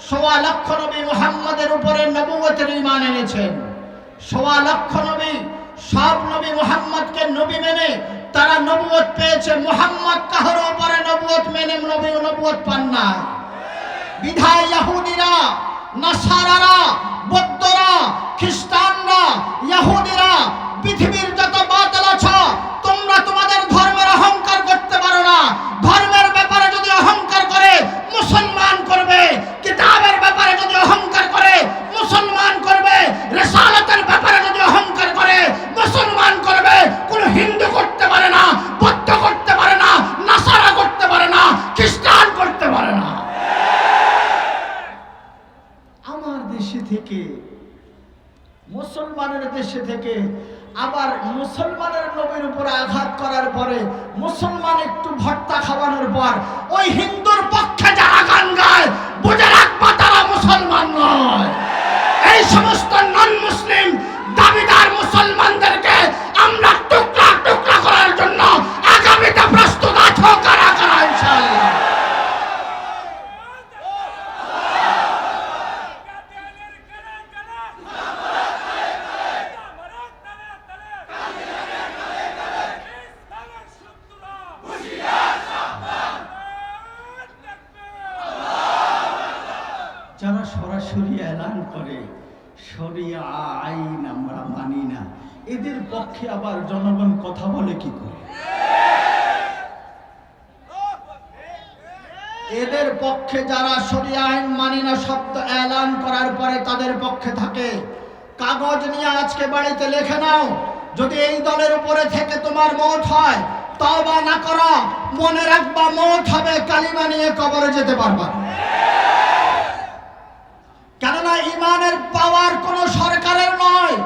সোয়া লক্ষ নবী মুহাম্মদের উপরে নবুয়তের ঈমান এনেছেন। সোয়া লক্ষ নবী, সব নবী মুহাম্মদকে নবী মেনে তারা নবুয়ত পেয়েছে। মুহাম্মদ কারো উপরে নবুয়ত মেনে নবুয়ত পান না। বিধায় ইহুদিরা, নাসারারা, বৌদ্ধরা, খ্রিস্টানরা, ইহুদিরা, পৃথিবীর যত বাতিল আছে, তোমরা তোমাদের ধর্মের অহংকার করতে পারো না। ধর্মের ব্যাপারে যদি অহংকার করে মুসলমান করবে, কিতাবের ব্যাপারে যদি অহংকার করে মুসলমান করবে, রিসালাতের ব্যাপারে যদি অহংকার করে মুসলমান করবে। কোন হিন্দু করতে পারে না, বৌদ্ধ করতে পারে না, নাসারা করতে পারে না, খ্রিস্টান করতে পারে না। আমার দেশে থেকে, মুসলমানের দেশে থেকে আবার মুসলমানের নবীর উপর আঘাত করার পরে, মুসলমান একটু ভর্তা খাওয়ানোর পর ওই হিন্দুর পক্ষে যারা গান গায়, বুঝে রাখবা তারা মুসলমান নয়। এই সমস্ত নন মুসলিম দাবিদার মুসলমানদেরকে আমরা টুকরা টুকরা করার জন্য আগামীতে প্রস্তুত আছো কারা কারা ইনশাআল্লাহ। যারা সরাসরি এলান করে শরিয়া আইন আমরা মানি না, এদের পক্ষে আবার জনগণ কথা বলে কি করে? এদের পক্ষে যারা শরিয়া আইন মানি না শব্দ এলান করার পরে তাদের পক্ষে থাকে। কাগজ নিয়ে আজকে বাড়িতে লিখে নাও, যদি এই দলের উপরে থেকে তোমার মওত হয়, তওবা না করো, মনে রাখবা মওত হবে, কালিমা নিয়ে কবরে যেতে পারবা। কেননা ইমানের পাওয়ার কোন সরকারের নয়।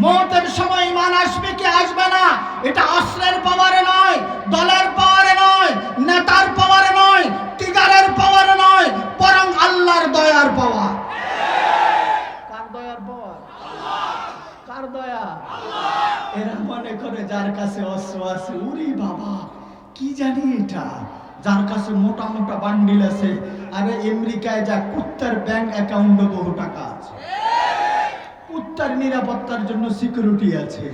মওতের সময় ইমান আসবে কি আসবে না, এটা অস্ত্রের পাওয়ারে নয়, দলের পাওয়ারে নয়, নেতার পাওয়ারে নয়, টিগারের পাওয়ারে নয়, বরং আল্লাহর দয়ার পাওয়ার। কার দয়ার পাওয়ার? কার দয়া? এরা মনে করে যার কাছে অস্ত্র আছে, উরি বাবা কি জানি এটা, যার কাছে মোটা মোটা বান্ডিল আছে, আরে আমেরিকায় যা কুত্তার ব্যাংক অ্যাকাউন্টে বহু টাকা আছে, কুত্তার নিরাপত্তার জন্য সিকিউরিটি আছে।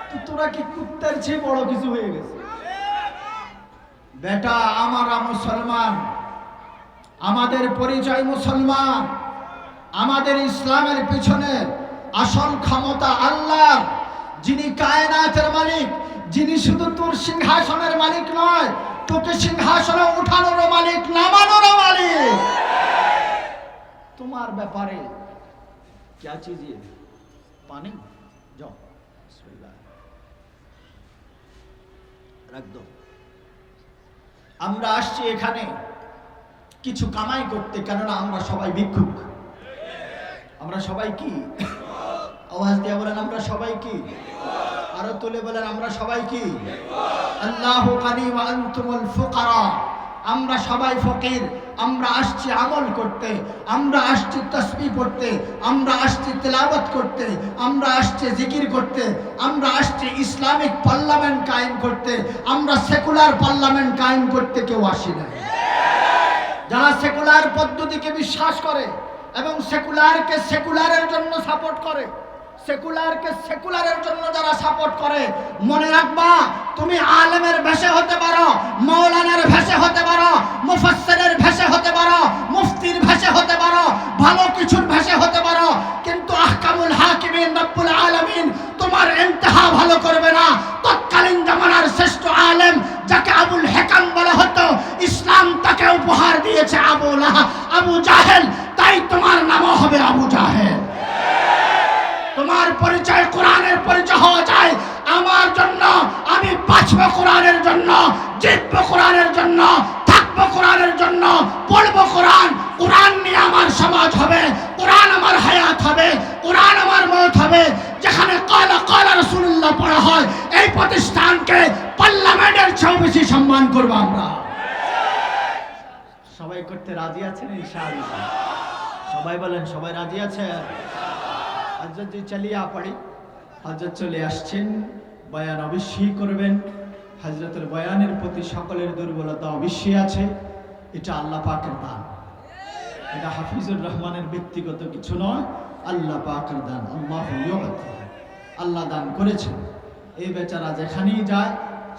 তো তোরা কি কুত্তার চেয়ে বড় কিছু হয়ে গেছে? বেটা আমরা মুসলমান, আমাদের পরিচয় মুসলমান, আমাদের ইসলামের পিছনে আসল ক্ষমতা আল্লাহ, যিনি কায়নাতের মালিক, যিনি শুধু তোর সিংহাসনের মালিক নয়, তোকে সিংহাসনে উঠানোর মালিক, নামানোর মালিক। তোমার ব্যাপারে क्या चीज ये पानी जाओ बिस्मिल्लाह रख दो। আমরা আসছি এখানে কিছু কামাই করতে, কেননা আমরা সবাই ভিক্ষুক। আমরা সবাই কি? আওয়াজ দিয়ে বলেন আমরা সবাই কি? আরো তুলে বলেন আমরা সবাই কি? আল্লাহু গানি ওয়া আনতুমুল ফুকারা। আমরা সবাই ফকির। আমরা আসছি আমল করতে, আমরা আসছি তাসবিহ পড়তে, আমরা আসছি তেলাওয়াত করতে, আমরা আসছি জিকির করতে, আমরা আসছি ইসলামিক পার্লামেন্ট কায়েম করতে। আমরা সেকুলার পার্লামেন্ট কায়েম করতে কেউ আসি না। যারা সেকুলার পদ্ধতিকে বিশ্বাস করে এবং সেকুলারকে সেকুলারের জন্য সাপোর্ট করে, সেকুলারকে সেকুলারের জন্য যারা সাপোর্ট করে, মনে রাখবা তুমি আলেমের ভেষে হতে পারো, মাওলানার ভেষে হতে পারো, মুফাসসিরের ভেষে হতে পারো, মুফতির ভেষে হতে পারো, ভালো কিছুর ভেষে হতে পারো, কিন্তু আহকামুল হাকিমিন রব্বুল আলামিন তোমার ইন্তেহা ভালো করবে না। তৎকালীন জামানার শ্রেষ্ঠ আলেম যাকে আবুল হেকাম বলা হতো, ইসলাম তাকে উপহার দিয়েছে আবু জাহেল, তাই তোমার নামও হবে আবু জাহেল। তোমার পরিচয় কোরআনের পরিচয় হওয়া যায়। আমার জন্য আমি বাঁচবো কোরআনের জন্য, জিতবো কোরআনের জন্য, থাকবো কোরআনের জন্য, পড়বো কোরআন। কোরআন নিয়ে আমার সমাজ হবে, কোরআন আমার হায়াত হবে, কোরআন আমার মওত হবে। যেখানে কালা কালা রাসূলুল্লাহ পড়া হয়, এই প্রতিষ্ঠানকে পার্লামেন্টের চেয়েও বেশি সম্মান করবো আমরা। সবাই করতে রাজি আছেন ইনশাআল্লাহ? সবাই বলেন সবাই রাজি আছে? হযরত জি চলিয়া পড়ি। হযরত চলে আসছেন, বয়ান অবশ্যই করবেন। হযরতের বয়ানের প্রতি সকলের দুর্বলতা অবশ্যই আছে, এটা আল্লাহ পাকের দান। এটা হাফিজুর রহমানের ব্যক্তিগত কিছু নয়, আল্লাহ পাকের দান। আল্লাহ দান করেছেন। এই বেচারা যেখানেই যায়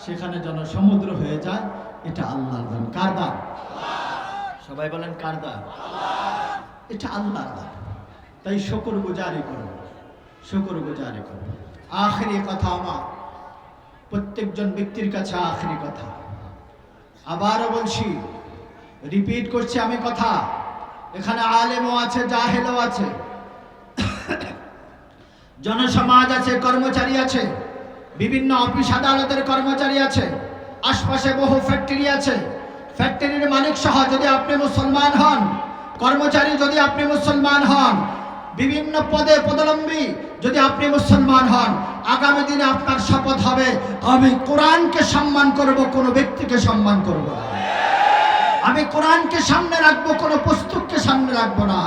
সেখানে যেন সমুদ্র হয়ে যায়, এটা আল্লাহর দান। কার দান? সবাই বলেন কার দান? এটা আল্লাহর দান। তাই শুকরগুজারি করুন, শুকরগুজারি করুন। আখেরি কথা আমার, প্রত্যেকজন ব্যক্তির কাছে আখেরি কথা, আবারও বলছি, রিপিট করছি আমি কথা। এখানে আলেমও আছে, জাহেলও আছে, জনসমাজ আছে, কর্মচারী আছে, বিভিন্ন অফিস আদালতের কর্মচারী আছে, আশপাশে বহু ফ্যাক্টরি আছে। ফ্যাক্টরির মালিক সহ যদি আপনি মুসলমান হন, কর্মচারী যদি আপনি মুসলমান হন, বিভিন্ন পদে পদলম্বী যদি আপনি মুসলমান হন, আগামী দিনে আপনার শপথ হবে, আমি কোরআনকে সম্মান করব, কোনো ব্যক্তিকে সম্মান করব না। আমি কোরআনকে সামনে রাখবো, কোনো পুস্তককে সামনে রাখবো না।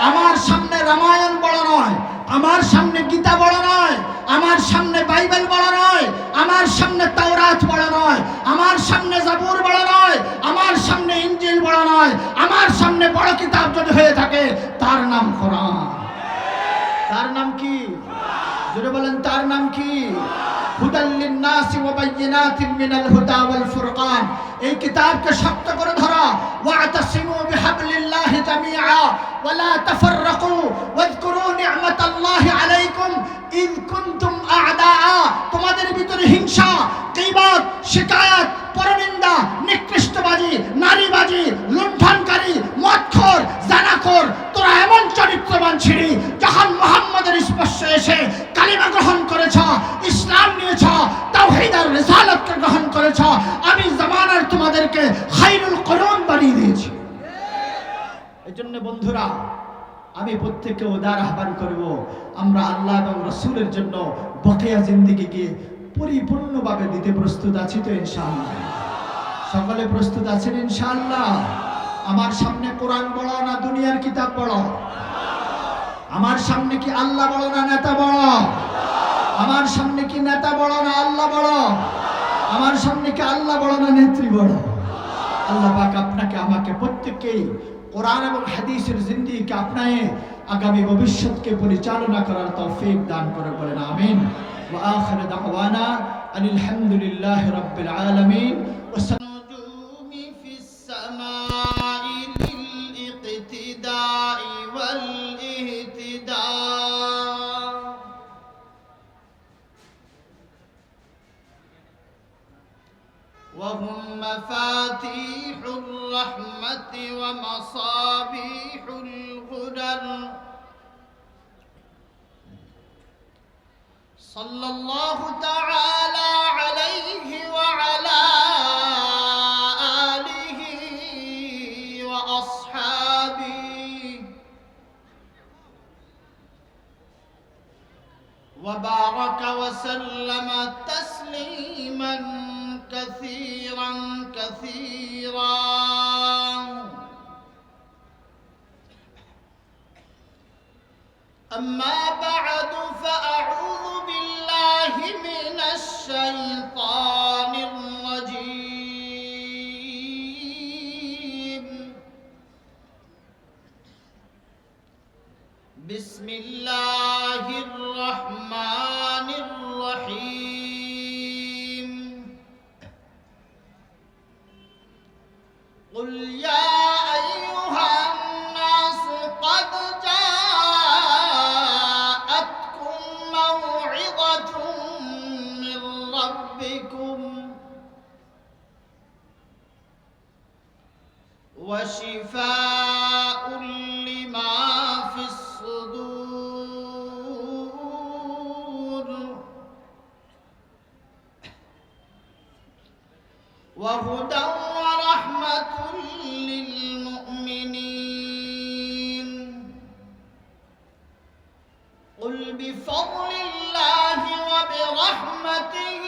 আমার সামনে রামায়ণ বড় নয়, আমার সামনে গীতা বড় নয়, আমার সামনে বাইবেল বড় নয়, আমার সামনে তাওরাত বড় নয়, আমার সামনে জাবুর বড় নয়, আমার সামনে ইনজিল বড় নয়। আমার সামনে বড় কিতাব যদি হয়ে থাকে তার নাম কোরআন। তার নাম কি? জোরে বলেন, তার নাম কি? হুদাল লিন-নাসি ওয়া বায়্যিনাতিন মিনাল হুদা ওয়াল ফুরকান। এই কিতাবকে শক্ত করে ধরা। ওয়া'তাসিমু বিহাবলিল্লাহি জামিআ ওয়া লা তাফাররাকু ওয়াযকুরু নি'মাতাল্লাহি আলাইকুম ইয কুনতুম আ'দাআ। তোমাদের ভিতরে হিংসা, গীবত, শিকায়াত, পরনিন্দা, নিকৃষ্টবাজি, নারীবাজি, লুণ্ঠনকারী, মদখোর, জানাখোর, তোরা এমন চরিত্রবান ছিলি যখন মুহাম্মদের স্পর্শে এসে কালিমা গ্রহণ করেছ, ইসলাম নিয়েছ, তাওহীদ আর রিসালাতকে গ্রহণ করেছ, আমি জামানার তোমাদেরকে খায়রুল কুরুন বানিয়ে দিয়েছি। এজন্য বন্ধুরা, আমি প্রত্যেককে উদার আহ্বান করব, আমরা আল্লাহ এবং রাসূলের জন্য বকেয়া জিন্দেগিকে পরিপূর্ণভাবে দিতে প্রস্তুত আছি তো ইনশাআল্লাহ? সকলে প্রস্তুত আছেন ইনশাআল্লাহ? আমার সামনে কোরআন বড় না দুনিয়ার কিতাব বড়? আমার সামনে কি আল্লাহ বড় না নেতা বড়? আমার সামনে কি নেতা বড় না আল্লাহ বড়? আমার সামনে কি আল্লাহ বড় না নেত্রী বড়? আল্লাহ পাক আপনাকে আমাকে প্রত্যেককেই কোরআন এবং হাদিসের জিন্দেগিকে আপনায়ে আগামী ভবিষ্যৎকে পরিচালনা করার তৌফিক দান করে বলেন আমিন। ওয়া আখিরু দাওয়ানা আনিল হামদুলিল্লাহি রাব্বিল আলামিন। ওয়াসসালামু ফিস সামাই লিল ইকতিদাই ওয়াল ইহতিদা। وهم مفاتيح الرحمة ومصابيح الهدى. صلى الله تعالى عليه وعلى آله وأصحابه وبارك وسلم تسليما كثيرا كثيرا. أما بعد فأعوذ بالله من الشيطان الرجيم. بسم الله الرحمن الرحيم. قل يا أيها الناس قد جاءتكم موعظة من ربكم وشفاء لما في الصدور وهدى ورحمة للمؤمنين. قل بفضل الله وبرحمته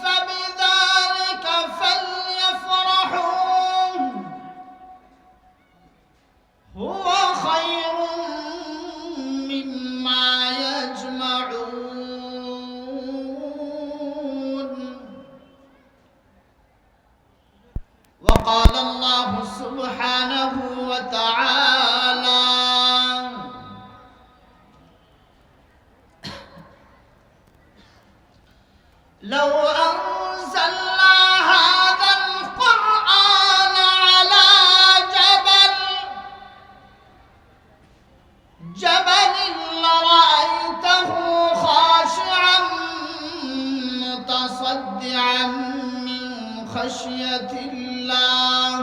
فبذلك فليفرحوا هو خير مما يجمعون. وقال الله سبحانه وتعالى خشية الله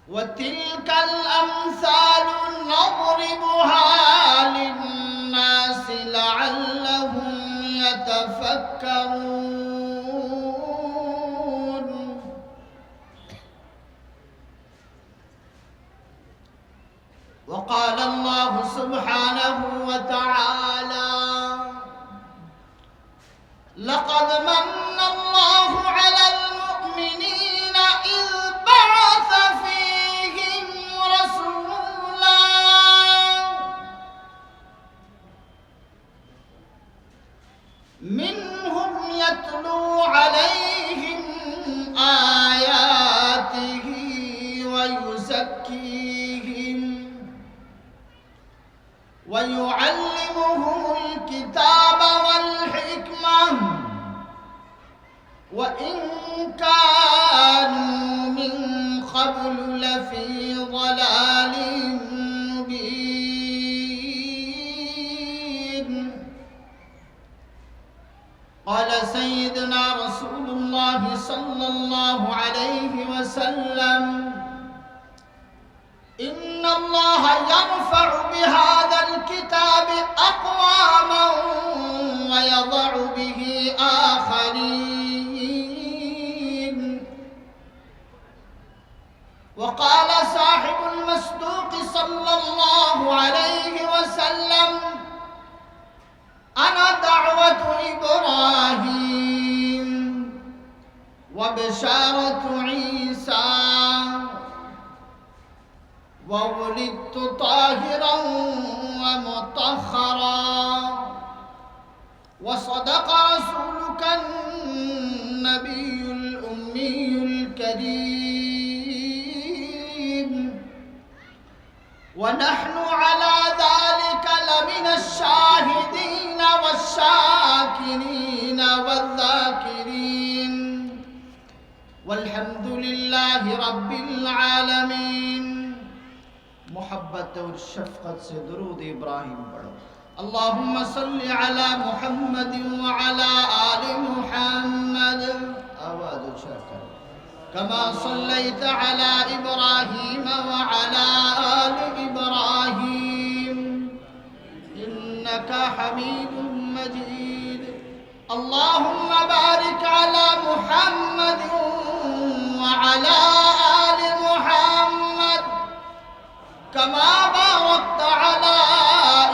وتلك الأمثال نضربها للناس لعلهم يتفكرون. وقال الله سبحانه وتعالى: لقد من الله على المؤمنين إذ بعث فيهم رسولا منهم يتلو عليهم آياته ويزكيهم ويعلمهم الكتاب والحكمة وإن كانوا من قبل لفي ضلال مبين. قال سيدنا رسول الله صلى الله عليه وسلم: إن الله يرفع بهذا الكتاب أقواما ويضع به آخرين. وقال صاحب المصدوق صلى الله عليه وسلم: أنا دعوة إبراهيم وبشارة عيسى وولدت طاهرا ومطهرا وصدق رسولك النبي الأمي الكريم ونحن على ذلك لمن الشاهدين والشاكرين والذاكرين والحمد لله رب العالمين. محبت اور شفقت سے درود ابراہیم پڑھو. اللهم صل على محمد وعلى آل محمد آواز اونچا کرو. كما صليت على إبراهيم وعلى آل إبراهيم إنك حميد مجيد. اللهم بارك على محمد وعلى آل محمد كما باركت على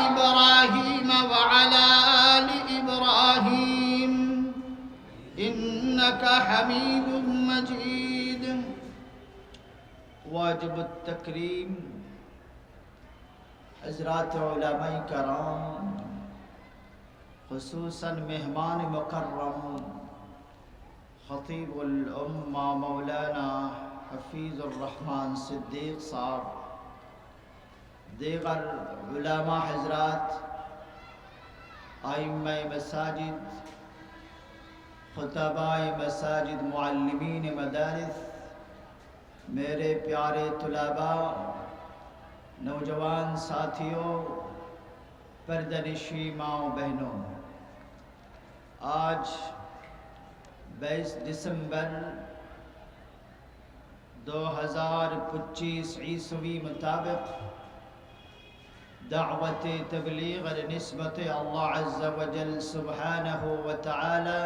إبراهيم وعلى آل إبراهيم إنك حميد مجيد. واجب التكريم حضرات علماء کرام، خصوصاً مہمان مکرم خطیب الامہ مولانا حفیظ الرحمن صدیق صاحب، دیگر علماء حضرات، ائمہ مساجد، خطباء مساجد، معلمین مدارس، میرے پیارے طلباء، نوجوان ساتھیوں، پردنشی ماؤں بہنوں، آج 22 دسمبر 2025 عیسوی مطابق دعوت تبلیغ نسبت اللہ عز وجل سبحانہ وتعالی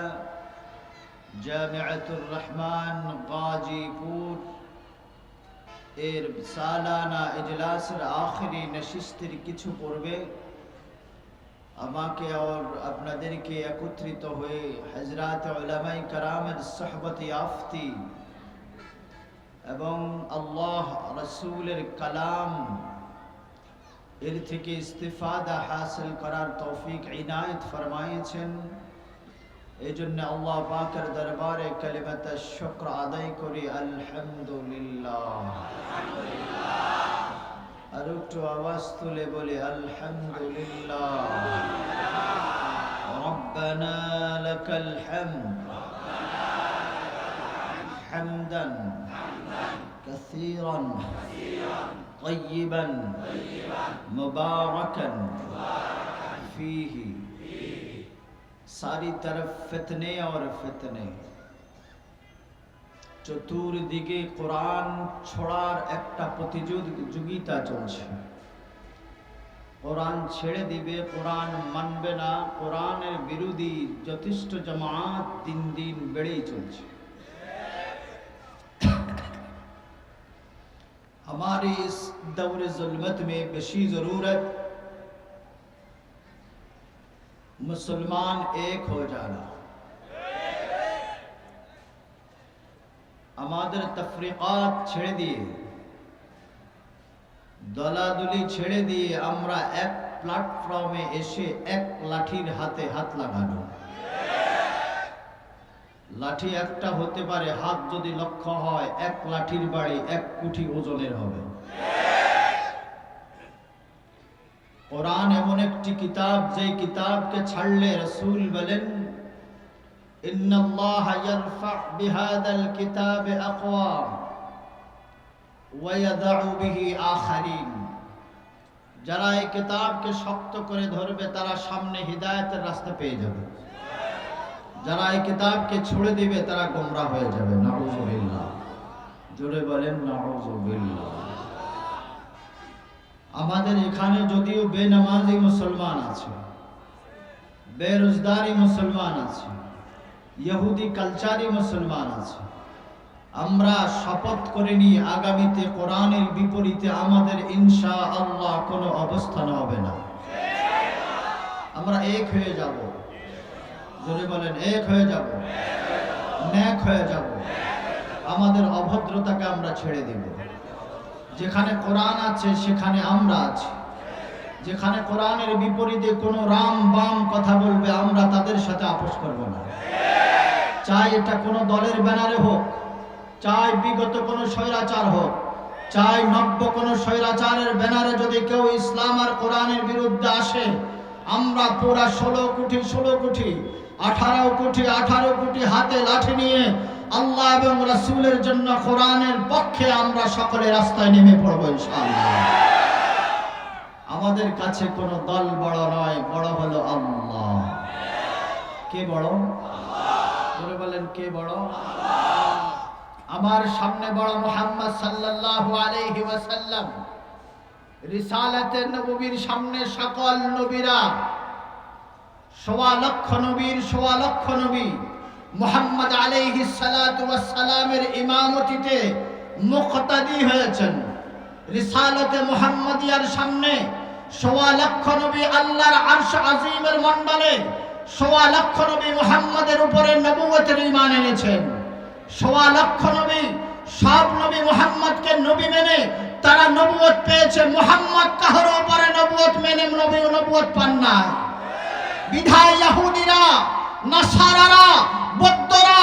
جامعۃ الرحمن غازی پور এর সালানা ইজলাসের আখেরি নশিস্তের কিছু পূর্বে আমাকে আর আপনাদেরকে একত্রিত হয়ে হযরত উলামায়ে কেরামের সুহবত ইয়াফতি এবং আল্লাহ রাসূলের কালাম এর থেকে ইস্তিফাদা হাসিল করার তৌফিক ইনায়েত ফরমায়েছেন। এজন্য আল্লাহ পাকের দরবারে কালিমাত শুকর আদায় করি আলহামদুলিল্লাহ। আর একটু আওয়াজ তুলে বলি আলহামদুলিল্লাহ। রব্বানা লাকাল হামদ হামদান কাসীরান طيبا मुबारकन फीही। सारी तरफ फितने और फितने, চতুর্দিকে কোরআন ছড়ার একটা প্রতিযোগিতা চলছে। কোরআন ছেড়ে দিবে, কোরআন মানবে না, কোরআনের বিরোধী যথেষ্ট জামাত দিন দিন বেড়েই চলছে। हमारी इस दौर जुल्मत में बेशी जरूरत मुसलमान एक हो जाना। আমাদের তফরিকাত ছেড়ে দিয়ে, দলাদলি ছেড়ে দিয়ে আমরা এক প্ল্যাটফর্মে এসে এক লাঠির হাতে হাত লাগানো। লাঠি একটা হতে পারে, হাত যদি লক্ষ্য হয় এক লাঠির বাড়ি 1 কোটি ওজনের হবে। কোরআন এমন একটি কিতাব, যে কিতাবকে ছাড়লে রাসূল বলেন ইন্নাল্লাহা ইয়ারফা বিহাদাল কিতাবে আকওয়াম ওয়া ইয়াদউ বিহি আখারিন। যারা এই কিতাবকে শক্ত করে ধরবে তারা সামনে হিদায়াতের রাস্তা পেয়ে যাবে, যারা এই কিতাবকে ছুড়ে দিবে তারা গোমরাহ হয়ে যাবে। নাউযুবিল্লাহ, জোরে বলেন নাউযুবিল্লাহ। আমাদের এখানে যদিও বেনামাজি মুসলমান আছে, বেরোজগারি মুসলমান আছে, ইহুদি কালচারি মুসলমান আছে, আমরা শপথ করে নিই আগামীতে কোরআনের বিপরীতে আমাদের ইনশাআল্লাহ কোনো অবস্থান হবে না। আমরা এক হয়ে যাব, জোরে বলেন এক হয়ে যাব, নেক হয়ে যাব। আমাদের অভদ্রতাকে আমরা ছেড়ে দিব। যেখানে কোরআন আছে সেখানে আমরা আছি। যেখানে কোরআনের বিপরীতে কোনো রাম বাম কথা বলবে আমরা তাদের সাথে আপোষ করব না। চাই এটা কোনো দলের ব্যানারে হোক, চাই বিগত কোনো স্বৈরাচার হোক, চাই নব্য কোনো স্বৈরাচারের ব্যানারে যদি কেউ ইসলাম আর কোরআনের বিরুদ্ধে আসে, আমরা পুরা 16 কোটি 18 কোটি হাতে লাঠি নিয়ে আল্লাহ এবং রাসূলের জন্য কোরআনের পক্ষে আমরা সকলে রাস্তায় নেমে পড়ব ইনশাআল্লাহ। আমাদের কাছে কোনো দল বড় নয়, বড় হলো আল্লাহ। কে বড়? আল্লাহ। বলেন কে বড়? আল্লাহ। আমার সামনে বড় মুহাম্মদ সাল্লাল্লাহু আলাইহি ওয়াসাল্লাম। রিসালাতের নববীর সামনে সকল নবীরা, 1.25 লক্ষ নবী মুহাম্মদ আলাইহিস সালাতু ওয়াস সালামের ইমামতিতে মুক্তাদি হয়েছেন। রিসালাতে মুহাম্মাদিয়ার সামনে 1.25 লক্ষ নবী আল্লাহর আরশ আজিমের মণ্ডলে 1.25 লক্ষ নবী মুহাম্মাদের উপরে নবুয়তের ঈমান এনেছেন। 1.25 লক্ষ নবী, সব নবী মুহাম্মদকে নবী মেনে তারা নবুয়ত পেয়েছে। মুহাম্মদ কারো উপরে নবুয়ত মেনে নবুয়ত পান না। বিধায় ইহুদিরা, নাসারারা, বৌদ্ধরা